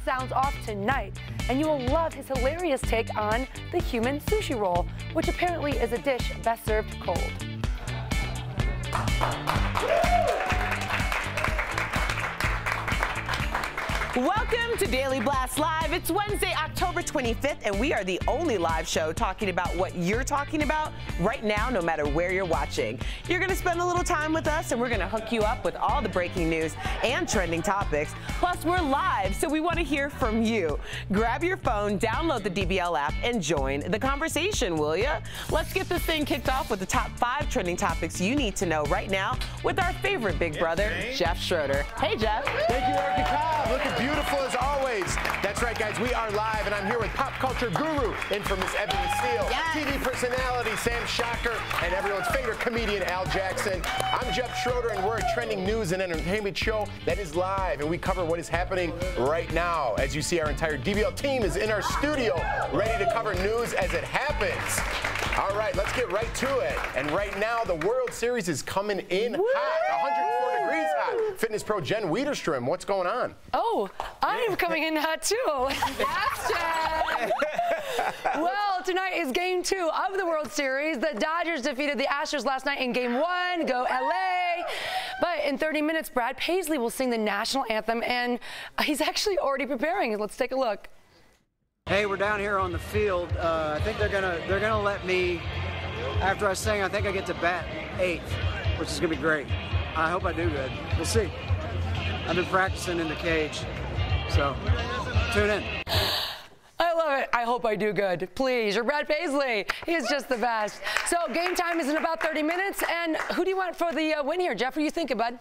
sounds off tonight, and you will love his hilarious take on the human sushi roll, which apparently is a dish best served cold. Welcome to Daily Blast Live. It's Wednesday, October 25th, and we are the only live show talking about what you're talking about right now, no matter where you're watching. You're going to spend a little time with us, and we're going to hook you up with all the breaking news and trending topics. Plus, we're live, so we want to hear from you. Grab your phone, download the DBL app, and join the conversation, will you? Let's get this thing kicked off with the top 5 trending topics you need to know right now with our favorite big brother, Jeff Schroeder. Hey, Jeff. Thank you, Erica Cobb. Looking beautiful as always. That's right, guys. We are live, and I'm here with pop culture guru, infamous Ebony Steele, TV personality Sam Shocker, and everyone's favorite comedian Al Jackson. I'm Jeff Schroeder, and we're a trending news and entertainment show that is live, and we cover what is happening right now. As you see, our entire DBL team is in our studio, ready to cover news as it happens. All right, let's get right to it. And right now, the World Series is coming in hot, 104 degrees hot. Fitness pro Jen Wiederstrom, what's going on? Oh, I'm coming in hot too. Yes, Jen. Well, tonight is Game 2 of the World Series. The Dodgers defeated the Astros last night in Game 1. Go LA. But in 30 minutes, Brad Paisley will sing the national anthem, and he's actually already preparing. Let's take a look. Hey, we're down here on the field. I think they're gonna let me, after I sing, I think I get to bat 8th, which is gonna be great. I hope I do good. We'll see. I've been practicing in the cage, so tune in. I love it. I hope I do good. Please, you're Brad Paisley. He's just the best. So game time is in about 30 minutes, and who do you want for the win here, Jeff? What do you think, bud?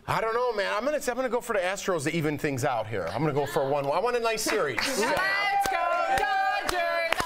I don't know, man. I'm gonna go for the Astros to even things out here. I'm gonna go for 1-1. I want a nice series. Let's go, Dodgers!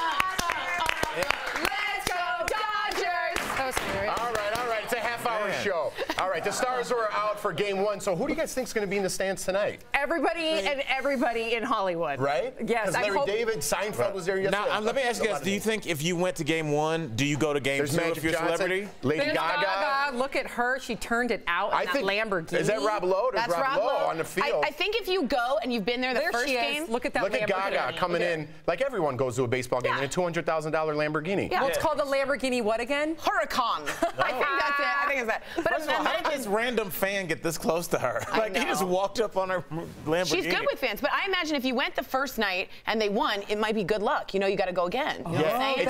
Let's go, Dodgers! That was scary. All right. It's a half-hour show. All right, the Stars are out for Game 1. So who do you guys think is going to be in the stands tonight? Everybody in Hollywood. Right? Yes. Larry David, Seinfeld was there yesterday. Now, let me ask you guys, do you think if you went to Game 1, do you go to Game 2 if you're a celebrity? Lady Gaga. Look at her. She turned it out in that Lamborghini. Is that Rob Lowe? That's Rob Lowe on the field. I think if you go and you've been there the first game. Look at that Lamborghini. Look at Gaga coming in, like everyone goes to a baseball game in a $200,000 Lamborghini. Yeah. Well, it's called the Lamborghini what again? Huracan. I think that's it. I think it's that. But First of all, how did this random fan get this close to her? Like, he just walked up on her Lamborghini. She's good with fans, but I imagine if you went the first night and they won, it might be good luck. You know, you got to go again. You know what I'm saying?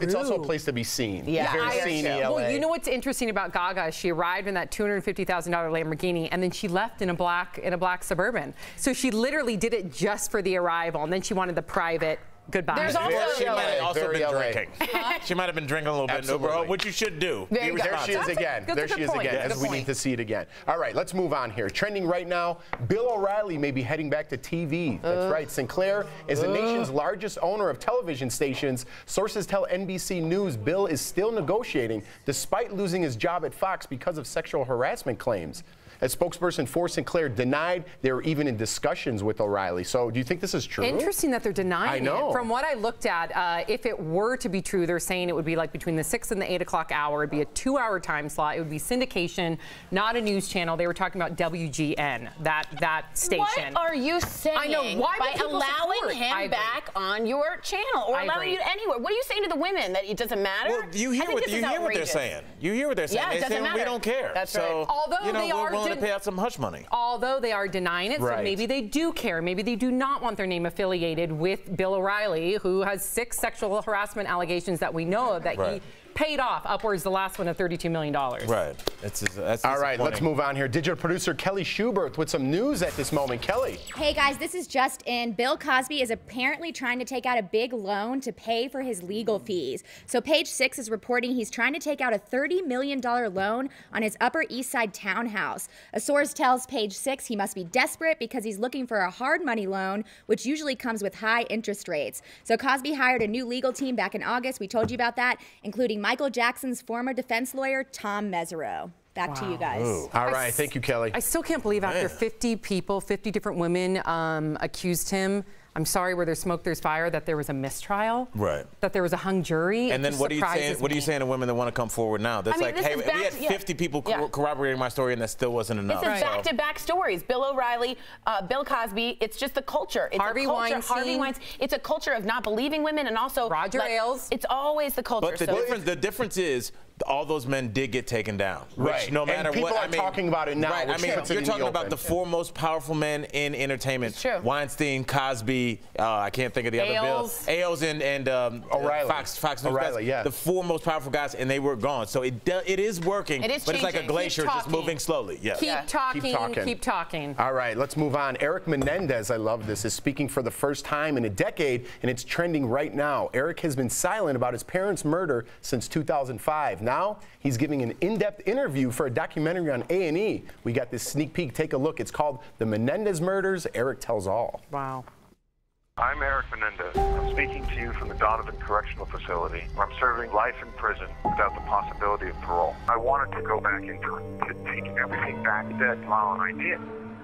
It's also a place to be seen. Yeah, very seen in LA. Well, you know what's interesting about Gaga is she arrived in that $250,000 Lamborghini, and then she left in a black Suburban. So she literally did it just for the arrival, and then she wanted the private goodbye. There's also she might have also been drinking. Huh? She might have been drinking a little bit, which you should do. There she is again. There she is again, as we need to see it again. All right, let's move on here. Trending right now, Bill O'Reilly may be heading back to TV. That's right. Sinclair is the nation's largest owner of television stations. Sources tell NBC News Bill is still negotiating despite losing his job at Fox because of sexual harassment claims. A spokesperson for Sinclair denied they were even in discussions with O'Reilly. So do you think this is true? Interesting that they're denying I know. it. From what I looked at, if it were to be true, they're saying it would be like between the 6 and the 8 o'clock hour. It'd be a 2-hour time slot. It would be syndication, not a news channel. They were talking about WGN, that station. What are you saying? I know. Why by allowing him back on your channel or allowing you anywhere? What are you saying to the women, that it doesn't matter? Well, you hear what they're saying. You hear what they're saying. Yeah, they say we don't care. That's right. Although they are willing to pay out some hush money. Although they are denying it, so maybe they do care. Maybe they do not want their name affiliated with Bill O'Reilly, who has 6 sexual harassment allegations that we know of that he paid off, upwards the last one of $32 million. Right. That's all right, let's move on here. Digital producer Kelly Schubert with some news at this moment. Kelly. Hey guys, this is just in. Bill Cosby is apparently trying to take out a big loan to pay for his legal fees. So Page 6 is reporting he's trying to take out a $30 million loan on his Upper East Side townhouse. A source tells Page 6 he must be desperate because he's looking for a hard money loan, which usually comes with high interest rates. So Cosby hired a new legal team back in August. We told you about that, including Michael Jackson's former defense lawyer, Tom Mesereau. Back to you guys. All right, thank you, Kelly. I still can't believe after 50 people, 50 different women accused him I'm sorry, where there's smoke, there's fire, that there was a mistrial. Right. That there was a hung jury. And then what are you saying? What are you saying to women that want to come forward now? That's like, hey, we had 50 people corroborating my story, and that still wasn't enough. This is back-to-back stories. Bill O'Reilly, Bill Cosby. It's just the culture. It's Harvey Weinstein. Harvey Weinstein. It's a culture of not believing women, and also Roger Ailes. It's always the culture. But the difference is, all those men did get taken down. Right. Which no matter and people what, are talking about it now. Right. I mean, you're talking about the 4 most powerful men in entertainment. It's true. Weinstein, Cosby, I can't think of the other bills. Ailes and O'Reilly. Fox News. O'Reilly, yeah. The 4 most powerful guys, and they were gone. So it is working. It is but it's like a glacier just moving slowly. Yeah. Keep talking. Keep talking. All right, let's move on. Eric Menendez, I love this, is speaking for the first time in a decade, and it's trending right now. Eric has been silent about his parents' murder since 2005. Now he's giving an in-depth interview for a documentary on A&E. We got this sneak peek. Take a look. It's called The Menendez Murders. Eric Tells All. Wow. I'm Eric Menendez. I'm speaking to you from the Donovan Correctional Facility, where I'm serving life in prison without the possibility of parole. I wanted to go back into it, to take everything back that tomorrow, and I did.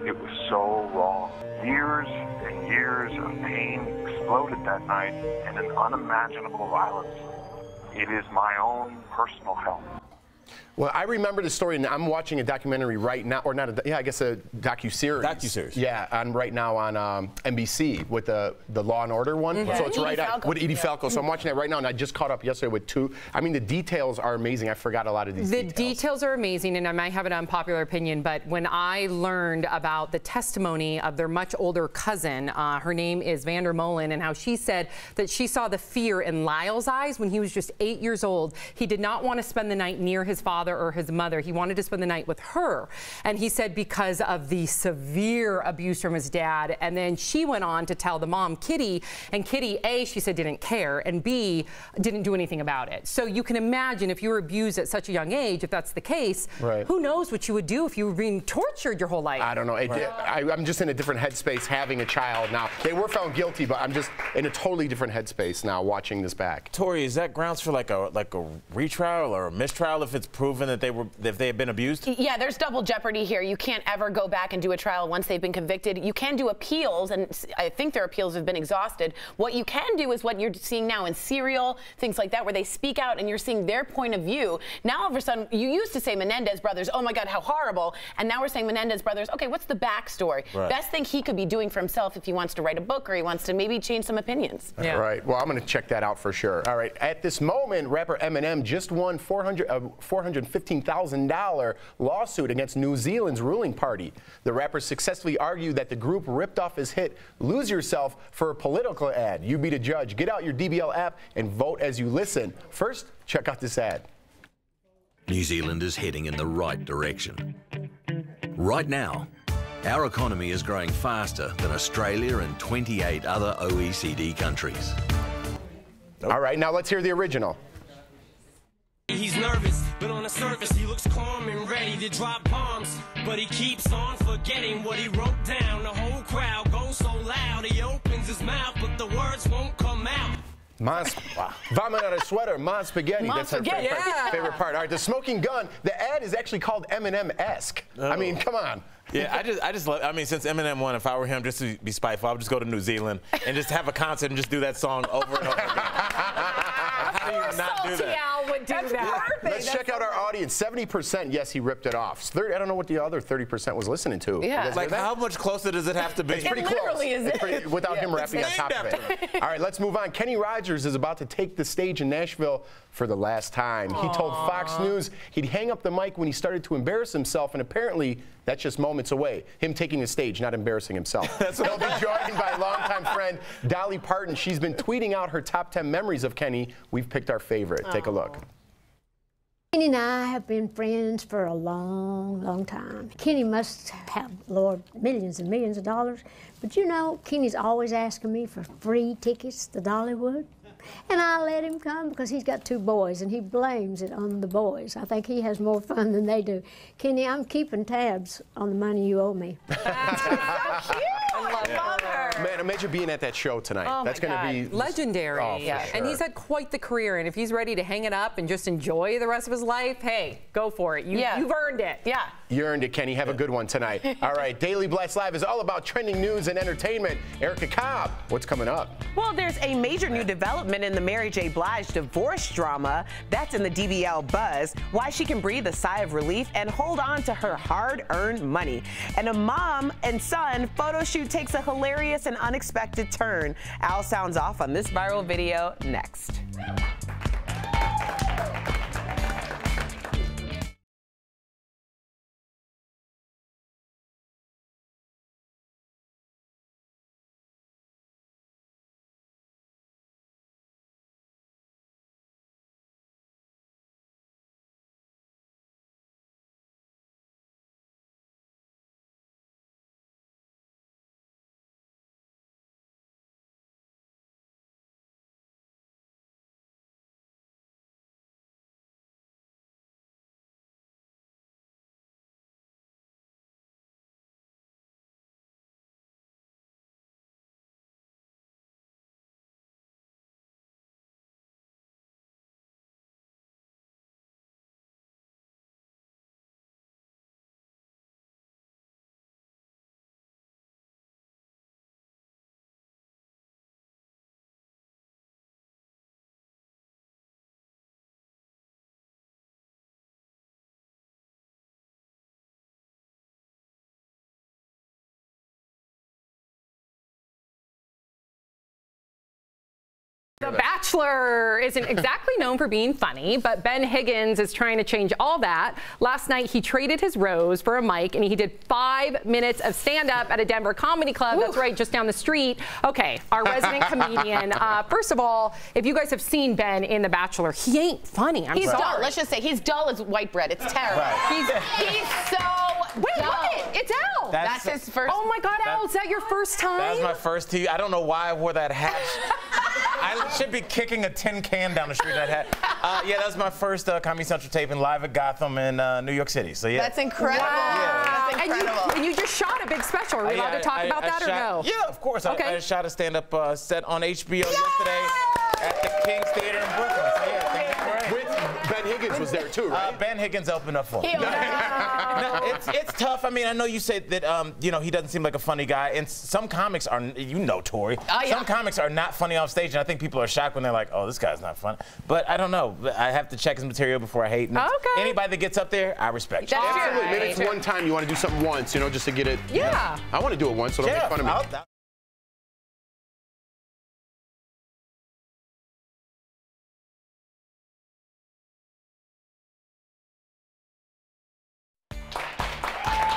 It was so wrong. Years and years of pain exploded that night in an unimaginable violence. It is my own personal hell. Well, I remember the story, and I'm watching a documentary right now, or not I guess a docuseries. Docuseries. Yeah, right now on NBC with the Law and Order one. So it's right with Edie Falco. So I'm watching that right now, and I just caught up yesterday with 2. I mean, the details are amazing. I forgot a lot of these details. The details are amazing, and I might have an unpopular opinion, but when I learned about the testimony of their much older cousin, her name is Vander Molen, and how she said that she saw the fear in Lyle's eyes when he was just 8 years old. He did not want to spend the night near his father or his mother. He wanted to spend the night with her. And he said because of the severe abuse from his dad. And then she went on to tell the mom, Kitty, and Kitty, A, she said didn't care, and B, didn't do anything about it. So you can imagine if you were abused at such a young age, if that's the case, who knows what you would do if you were being tortured your whole life. I don't know. I'm just in a different headspace having a child now. They were found guilty, but I'm just in a totally different headspace now watching this back. Tori, is that grounds for like a retrial or a mistrial if it's proven that if they had been abused? Yeah, there's double jeopardy here. You can't ever go back and do a trial once they've been convicted. You can do appeals, and I think their appeals have been exhausted. What you can do is what you're seeing now in Serial, things like that, where they speak out and you're seeing their point of view. Now, all of a sudden, you used to say Menendez brothers, oh my God, how horrible. And now we're saying Menendez brothers, okay, what's the backstory? Right. Best thing he could be doing for himself if he wants to write a book or he wants to maybe change some opinions. Yeah. Right. Well, I'm going to check that out for sure. All right. At this moment, rapper Eminem just won $415,000 lawsuit against New Zealand's ruling party. The rapper successfully argued that the group ripped off his hit Lose Yourself for a political ad. You be the judge. Get out your DBL app and vote as you listen. First, check out this ad. New Zealand is heading in the right direction. Right now, our economy is growing faster than Australia and 28 other OECD countries. All right, now let's hear the original. He's nervous, but on the surface he looks calm and ready to drop bombs. But he keeps on forgetting what he wrote down. The whole crowd goes so loud, he opens his mouth, but the words won't come out. Vomit on a sweater, Mon Spaghetti. That's her favorite part. All right, the smoking gun, the ad is actually called Eminem-esque. I mean, come on. Yeah, I just love, I mean, since Eminem won, if I were him, just to be spiteful, I would just go to New Zealand and just have a concert and just do that song over and over again. How do you not do that? Would do that. Let's check out our audience. 70%, yes, he ripped it off. I don't know what the other 30% was listening to. Yeah. Like, how much closer does it have to be? It's pretty close. Without him rapping on top of it. All right, let's move on. Kenny Rogers is about to take the stage in Nashville for the last time. He told Fox News he'd hang up the mic when he started to embarrass himself, and apparently that's just moments away. Him taking the stage, not embarrassing himself. He'll be joined by longtime friend Dolly Parton. She's been tweeting out her top 10 memories of Kenny. We've picked our favorite. Take a look. Kenny and I have been friends for a long, long time. Kenny must have, Lord, millions and millions of dollars. But you know, Kenny's always asking me for free tickets to Dollywood. And I let him come because he's got 2 boys, and he blames it on the boys. I think he has more fun than they do. Kenny, I'm keeping tabs on the money you owe me. That's so cute. I love love her. Man, imagine being at that show tonight. Oh That's my going to be legendary. Oh, Yeah. sure. And he's had quite the career. And if he's ready to hang it up and just enjoy the rest of his life, hey, go for it. You've earned it. Yeah. You earned it, Kenny. Have a good one tonight. All right, Daily Blast Live is all about trending news and entertainment. Erica Cobb, what's coming up? Well, there's a major new development in the Mary J. Blige divorce drama. That's in the DBL Buzz. Why she can breathe a sigh of relief and hold on to her hard-earned money. And a mom and son photo shoot takes a hilarious and unexpected turn. Al sounds off on this viral video next. The Bachelor isn't exactly known for being funny, but Ben Higgins is trying to change all that. Last night, he traded his rose for a mic, and he did 5 minutes of stand-up at a Denver comedy club. Ooh. That's right, just down the street. Okay, our resident comedian. First of all, if you guys have seen Ben in The Bachelor, he ain't funny. He's dull. Let's just say he's dull as white bread. It's terrible. Right. He's so Wait, dull. look it. It's Al. That's his first. Oh, my God, Al, is that your first time? That was my first TV. I don't know why I wore that hat. I should be kicking a tin can down the street with that hat. Yeah, that was my first Comedy Central taping live at Gotham in New York City. So yeah. That's incredible. Wow. Yeah. That's incredible. And you just shot a big special. Are we allowed to talk about that or no? Yeah, of course. Okay. I shot a stand-up set on HBO yesterday at the King's Theater in Brooklyn. So yeah, things are great. With Ben Higgins was there too, right? Ben Higgins opened up for me. No, it's tough. I mean, I know you said that you know, he doesn't seem like a funny guy, and some comics are, you know, Tori. Some comics are not funny off stage, and I think people are shocked when they're like, "Oh, this guy's not funny." But I don't know. I have to check his material before I hate. And anybody that gets up there, I respect. Absolutely. Maybe it's one time you want to do something once, you know, just to get it. Yeah. You know, I want to do it once, so don't make fun of me.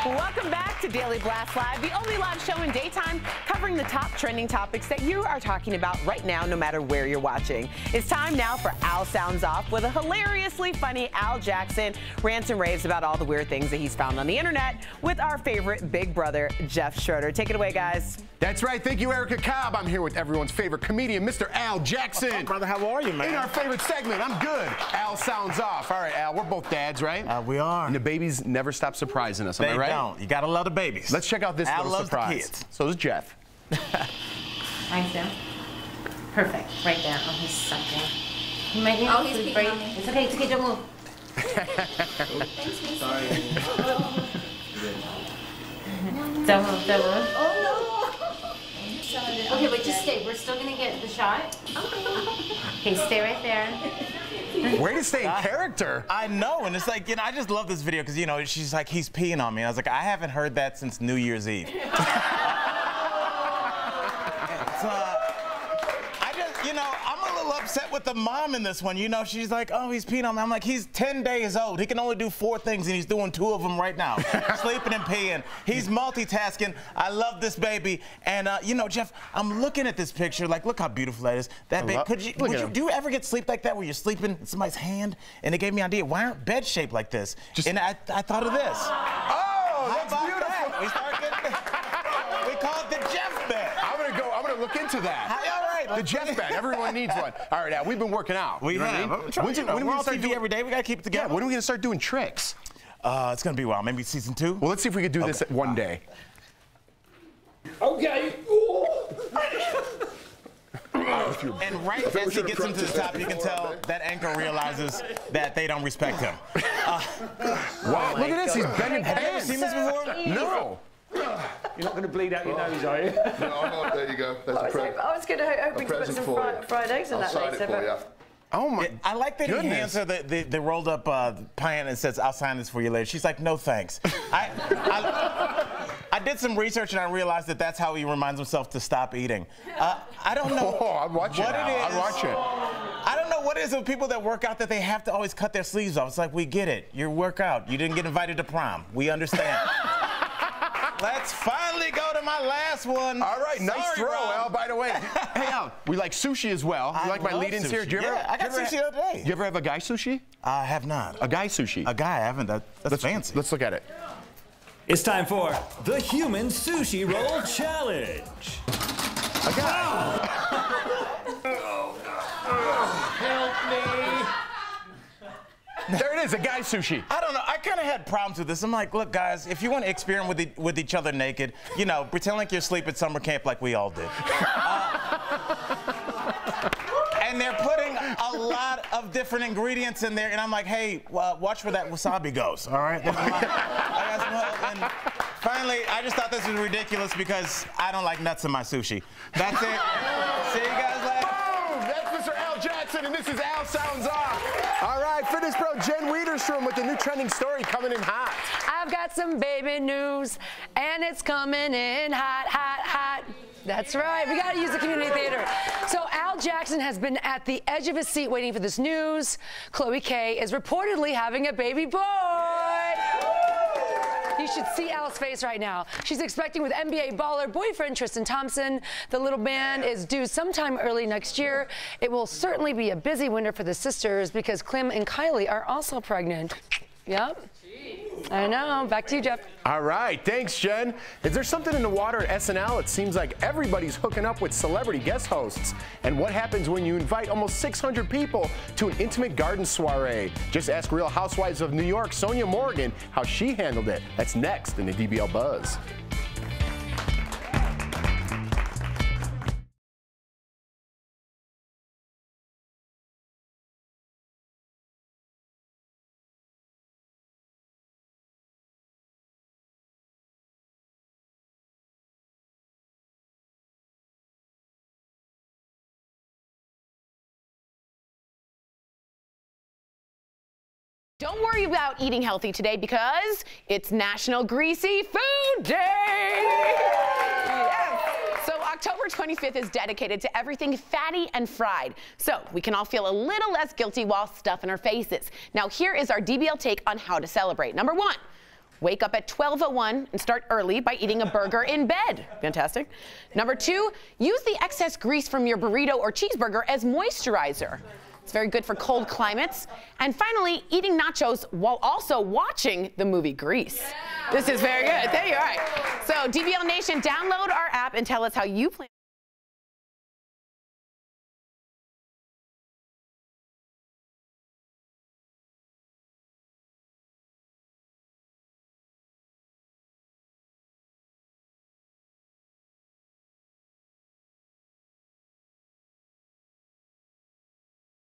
Welcome back to Daily Blast Live, the only live show in daytime covering the top trending topics that you are talking about right now, no matter where you're watching. It's time now for Al Sounds Off with a hilariously funny Al Jackson rants and raves about all the weird things that he's found on the internet with our favorite big brother, Jeff Schroeder. Take it away, guys. That's right. Thank you, Erica Cobb. I'm here with everyone's favorite comedian, Mr. Al Jackson. Oh, brother, how are you, man? In our favorite segment, I'm good. Al Sounds Off. All right, Al, we're both dads, right? We are. And the babies never stop surprising us, am I right? They don't. You gotta love the babies. Let's check out this Al little loves surprise. the kids. So does Jeff. Nice down. Perfect. Right there. Oh, he's sucking. He might need Oh, he's food peeing break. on me. It's okay. It's okay. Don't move. Thanks, Sorry. Don't move. Don't move. Oh, no. Okay, wait. Just stay. We're still gonna get the shot. Okay, stay right there. Way to stay in character. I know, and it's like, you know, I just love this video because, you know, she's like, he's peeing on me. And I was like, I haven't heard that since New Year's Eve. I just, you know, I'm a little upset with the mom in this one. You know, she's like, oh, he's peeing on me. I'm like, he's 10 days old. He can only do 4 things, and he's doing 2 of them right now. Sleeping and peeing. He's multitasking. I love this baby. And, you know, Jeff, I'm looking at this picture. Like, look how beautiful that is. That baby, do you ever get sleep like that where you're sleeping in somebody's hand? And it gave me an idea. Why aren't beds shaped like this? And I thought of this. Oh, that's beautiful. That? We start getting, we call it the Jeff bed. I'm gonna look into that. All right, the Jeff bed. Everyone needs one. All right, Al, we've been working out. We have. When we're on TV every day. We gotta keep it together. Yeah, when are we gonna start doing tricks? It's gonna be a while. Maybe season 2. Well, let's see if we could do this one day. Okay. And right as he gets him to the top, you can tell that anchor realizes that they don't respect him. Wow, look at this. He's bending Have you ever pants. seen this before? No. You're not going to bleed out your nose, are you? No, I'm not. There you go. There's I was going to hoping to put some fried eggs in that later. But Oh my! I like that goodness. he hands her the rolled up pan and says, "I'll sign this for you later." She's like, "No, thanks." I did some research and I realized that that's how he reminds himself to stop eating. I don't know I'm watching what now. it is. I'm watching. I don't know what it is with people that work out that they have to always cut their sleeves off. It's like, we get it. You work out. You didn't get invited to prom. We understand. Let's finally go to my last one. All right, nice Sorry, throw, Rob. Al. By the way, hey Al, we like sushi as well. You like my love lead-ins here? sushi. Do you ever? Yeah, I got sushi the other day. You ever have a guy sushi? I have not. A guy sushi? A guy, I haven't. That's fancy. Let's look at it. It's time for the Human Sushi Roll Challenge. A guy. Help me. There it is, a guy sushi. I don't know. I kind of had problems with this. I'm like, look, guys, if you want to experiment with each other naked, you know, pretend like you're asleep at summer camp like we all did. And they're putting a lot of different ingredients in there, and I'm like, hey, watch where that wasabi goes, all right? And finally, I just thought this was ridiculous because I don't like nuts in my sushi. That's it. See you guys later. Boom! That's Mr. Al Jackson, and this is Al Sounds Off. All right, fitness pro Jen Wiederstrom with the new trending story coming in hot. I've got some baby news, and it's coming in hot, hot, hot. That's right. We got to use the community theater. So Al Jackson has been at the edge of his seat waiting for this news. Chloe K is reportedly having a baby boy. You should see Al's face right now. She's expecting with NBA baller boyfriend Tristan Thompson. The little man is due sometime early next year. It will certainly be a busy winter for the sisters because Kim and Kylie are also pregnant. Yep. I know. Back to you, Jeff. All right, thanks, Jen. Is there something in the water at SNL? It seems like everybody's hooking up with celebrity guest hosts. And what happens when you invite almost 600 people to an intimate garden soiree? Just ask Real Housewives of New York, Sonia Morgan, how she handled it. That's next in the DBL Buzz. Don't worry about eating healthy today because it's National Greasy Food Day. Yes. So October 25th is dedicated to everything fatty and fried. So we can all feel a little less guilty while stuffing our faces. Now here is our DBL take on how to celebrate. Number one, wake up at 12:01 and start early by eating a burger in bed. Fantastic. Number two, use the excess grease from your burrito or cheeseburger as moisturizer. It's very good for cold climates. And finally, eating nachos while also watching the movie Grease. This is very good. There you are. So DBL Nation, download our app and tell us how you plan.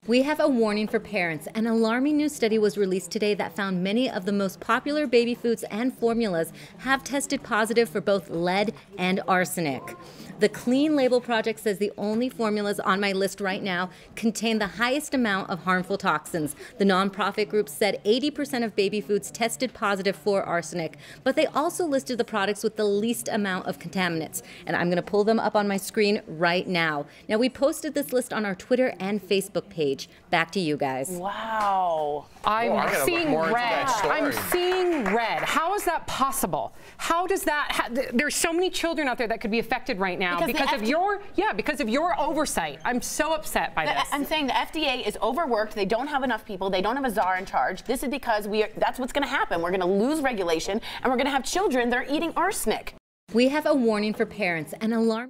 We have a warning for parents. An alarming new study was released today that found many of the most popular baby foods and formulas have tested positive for both lead and arsenic. The Clean Label Project says the only formulas on my list right now contain the highest amount of harmful toxins. The nonprofit group said 80% of baby foods tested positive for arsenic, but they also listed the products with the least amount of contaminants. And I'm going to pull them up on my screen right now. Now, we posted this list on our Twitter and Facebook page. Back to you guys. Wow. I'm seeing red. I'm seeing red. How is that possible? How does that? There's so many children out there that could be affected right now because of your oversight. I'm so upset by this. I'm saying the FDA is overworked. They don't have enough people. They don't have a czar in charge. This is because that's what's going to happen. We're going to lose regulation, and we're going to have children that are eating arsenic. We have a warning for parents. An alarm.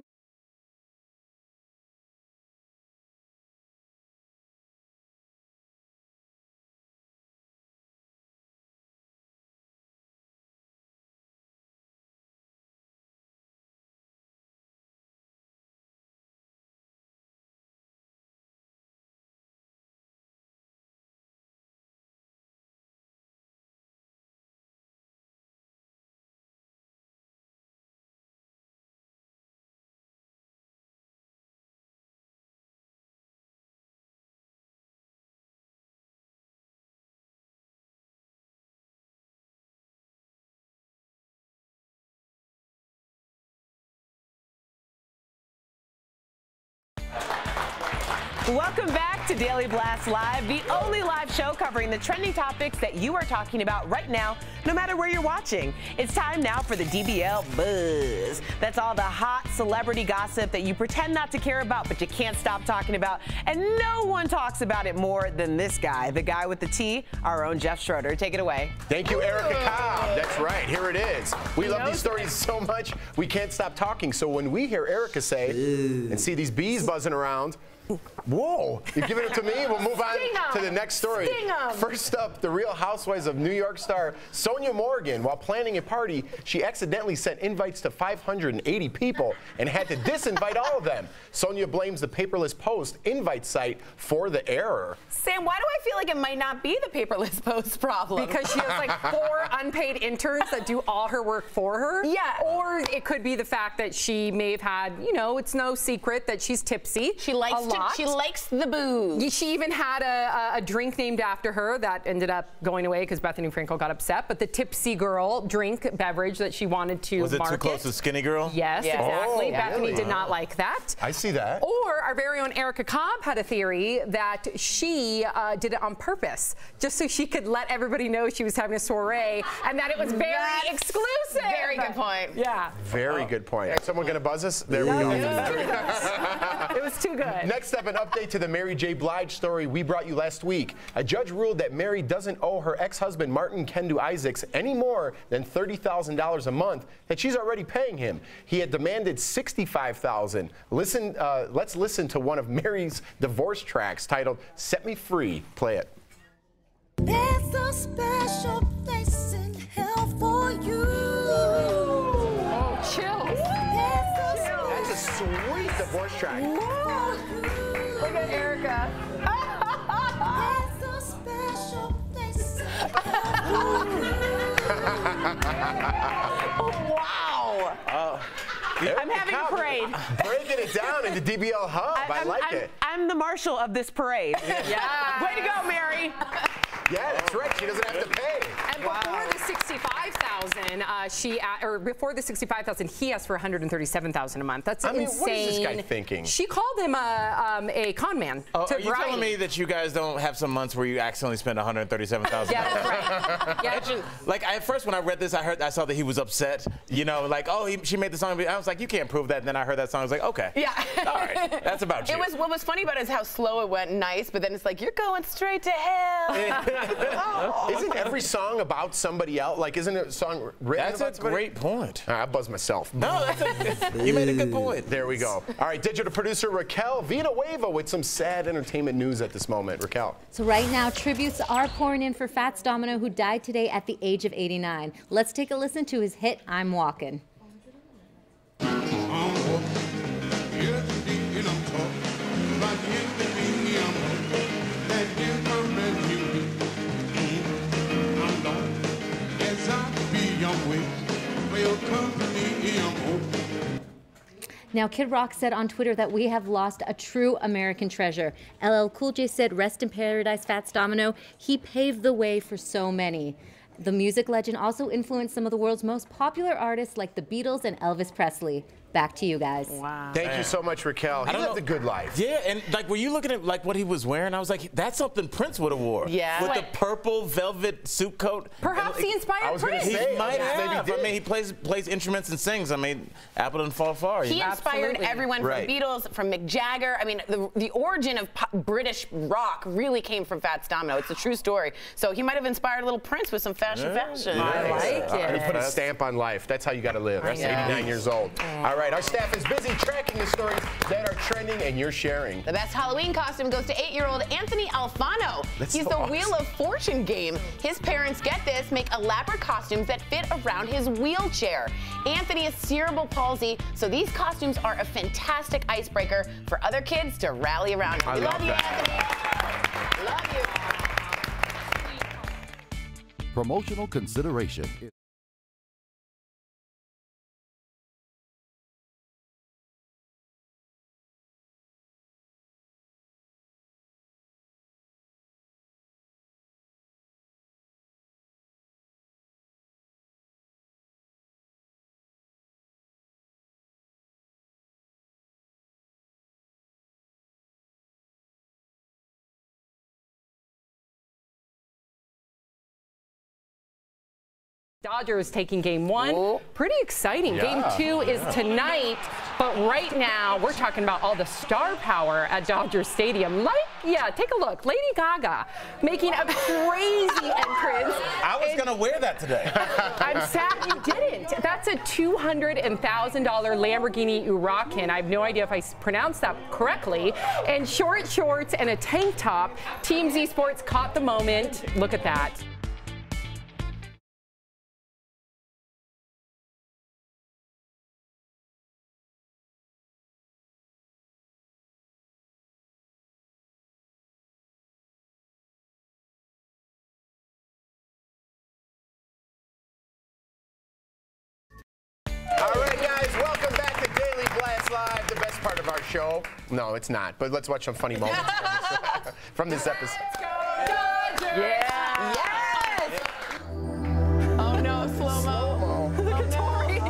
Welcome back to Daily Blast Live, the only live show covering the trending topics that you are talking about right now, no matter where you're watching. It's time now for the DBL Buzz. That's all the hot celebrity gossip that you pretend not to care about, but you can't stop talking about. And no one talks about it more than this guy, the guy with the T, our own Jeff Schroeder. Take it away. Thank you, Erica Cobb. That's right. Here it is. We love these stories so much, we can't stop talking. So when we hear Erica say and see these bees buzzing around, whoa, you're giving it to me? We'll move on to the next story. First up, the Real Housewives of New York star Sonia Morgan. While planning a party, she accidentally sent invites to 580 people and had to disinvite all of them. Sonia blames the Paperless Post invite site for the error. Sam, why do I feel like it might not be the Paperless Post problem? Because she has like 4 unpaid interns that do all her work for her. Yeah. Or it could be the fact that she may have had, you know, it's no secret that she's tipsy. She likes she likes the booze. She even had a drink named after her that ended up going away because Bethany Frankel got upset. But the Tipsy Girl drink beverage that she wanted to market. Was it too close to Skinny Girl? Yes, exactly. Oh, Bethany really? did not like that. I see that. Or our very own Erica Cobb had a theory that she did it on purpose, just so she could let everybody know she was having a soiree and that it was very exclusive. Very good point. Yeah. Very good point. Is someone going to buzz us? There we go. It was too good. Next up, an update to the Mary J. Blige story we brought you last week. A judge ruled that Mary doesn't owe her ex-husband Martin Kendu Isaacs any more than $30,000 a month that she's already paying him. He had demanded $65,000. Let's listen to one of Mary's divorce tracks titled "Set Me Free." Play it. There's a special place in hell for you. Oh, chills. That's a sweet divorce track. Look at Erica. There's a special place in hell for you. Wow. I'm having a parade. Breaking it down into DBL Hub. I like it. I'm the marshal of this parade. Yeah. Way to go, Mary. Yeah, that's right. She doesn't have to pay. And before the $65,000, before the $65,000, he asked for $137,000 a month. That's insane. What is this guy thinking? She called him a con man. Are you telling me that you guys don't have some months where you accidentally spend $137,000? Yeah, that's right. Yeah. Like at first when I read this, I saw that he was upset. You know, like she made the song. I was like, you can't prove that. And then I heard that song. I was like, okay. Yeah. All right. That's about you. What was funny about it is how slow it went. Nice, but then it's like you're going straight to hell. Isn't every song about somebody else? Like, isn't it a song written That's about a somebody? great point. I buzzed myself. No, you made a good point. There we go. All right, digital producer Raquel Villanueva with some sad entertainment news at this moment. Raquel. So right now, tributes are pouring in for Fats Domino, who died today at the age of 89. Let's take a listen to his hit, I'm Walkin'. Now, Kid Rock said on Twitter that we have lost a true American treasure. LL Cool J said, rest in paradise, Fats Domino. He paved the way for so many. The music legend also influenced some of the world's most popular artists like the Beatles and Elvis Presley. Back to you guys. Wow. Thank you so much, Raquel. He lived a good life. Yeah, and like, were you looking at like what he was wearing? I was like, that's something Prince would have wore. Yeah. With the purple velvet suit coat. Perhaps he inspired Prince. He might have. I mean, he plays instruments and sings. I mean, Apple didn't fall far. He inspired everyone from Beatles, from Mick Jagger. I mean, the origin of British rock really came from Fats Domino. It's a true story. So he might have inspired a little Prince with some fashion. I like it. He put a stamp on life. That's how you got to live. That's 89 years old. All right, our staff is busy tracking the stories that are trending and you're sharing. The best Halloween costume goes to 8-year-old Anthony Alfano. He's the Wheel of Fortune game. His parents, get this, make elaborate costumes that fit around his wheelchair. Anthony has cerebral palsy, so these costumes are a fantastic icebreaker for other kids to rally around him. We love you, Anthony. Love you. Promotional consideration. Dodgers taking game 1. Pretty exciting. Game 2 is tonight, but right now we're talking about all the star power at Dodger Stadium. Take a look. Lady Gaga making a crazy entrance. I was going to wear that today. I'm sad you didn't. That's a $200,000 Lamborghini Huracan. I have no idea if I pronounced that correctly. And short shorts and a tank top. Team Z Sports caught the moment. Look at that. All right, guys, welcome back to Daily Blast Live, the best part of our show. No, it's not, but let's watch some funny moments from this episode. Let's go, Dodgers! Yeah! Yes! Oh no, slow-mo. Look at Tori.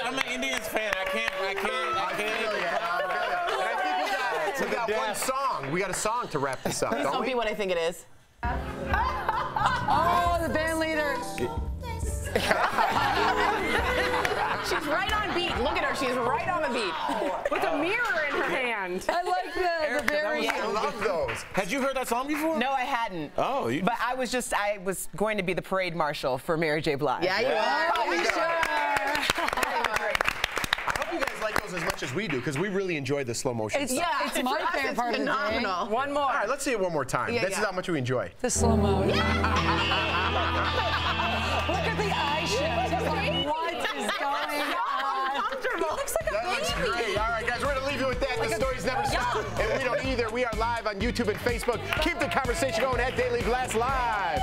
I'm an Indians fan. I can't. We got one song. We got a song to wrap this up, Please don't be what I think it is. Oh, the band leader. She's right on beat. Look at her. She's right on the beat. With a mirror in her hand. I like the very. I love those. Had you heard that song before? No, I hadn't. Oh, But I was going to be the parade marshal for Mary J. Blige. Yeah, you are. I hope you guys like those as much as we do, because we really enjoy the slow motion stuff. Yeah, it's my favorite part of the day. One more. All right, let's see it one more time. Yeah, This is how much we enjoy. The slow-mo. Look at the eye shift. Just like, what is going on? He looks like a That looks great. All right, guys, we're going to leave you with that. The stories never stop, and we don't either. We are live on YouTube and Facebook. Keep the conversation going at Daily Blast Live.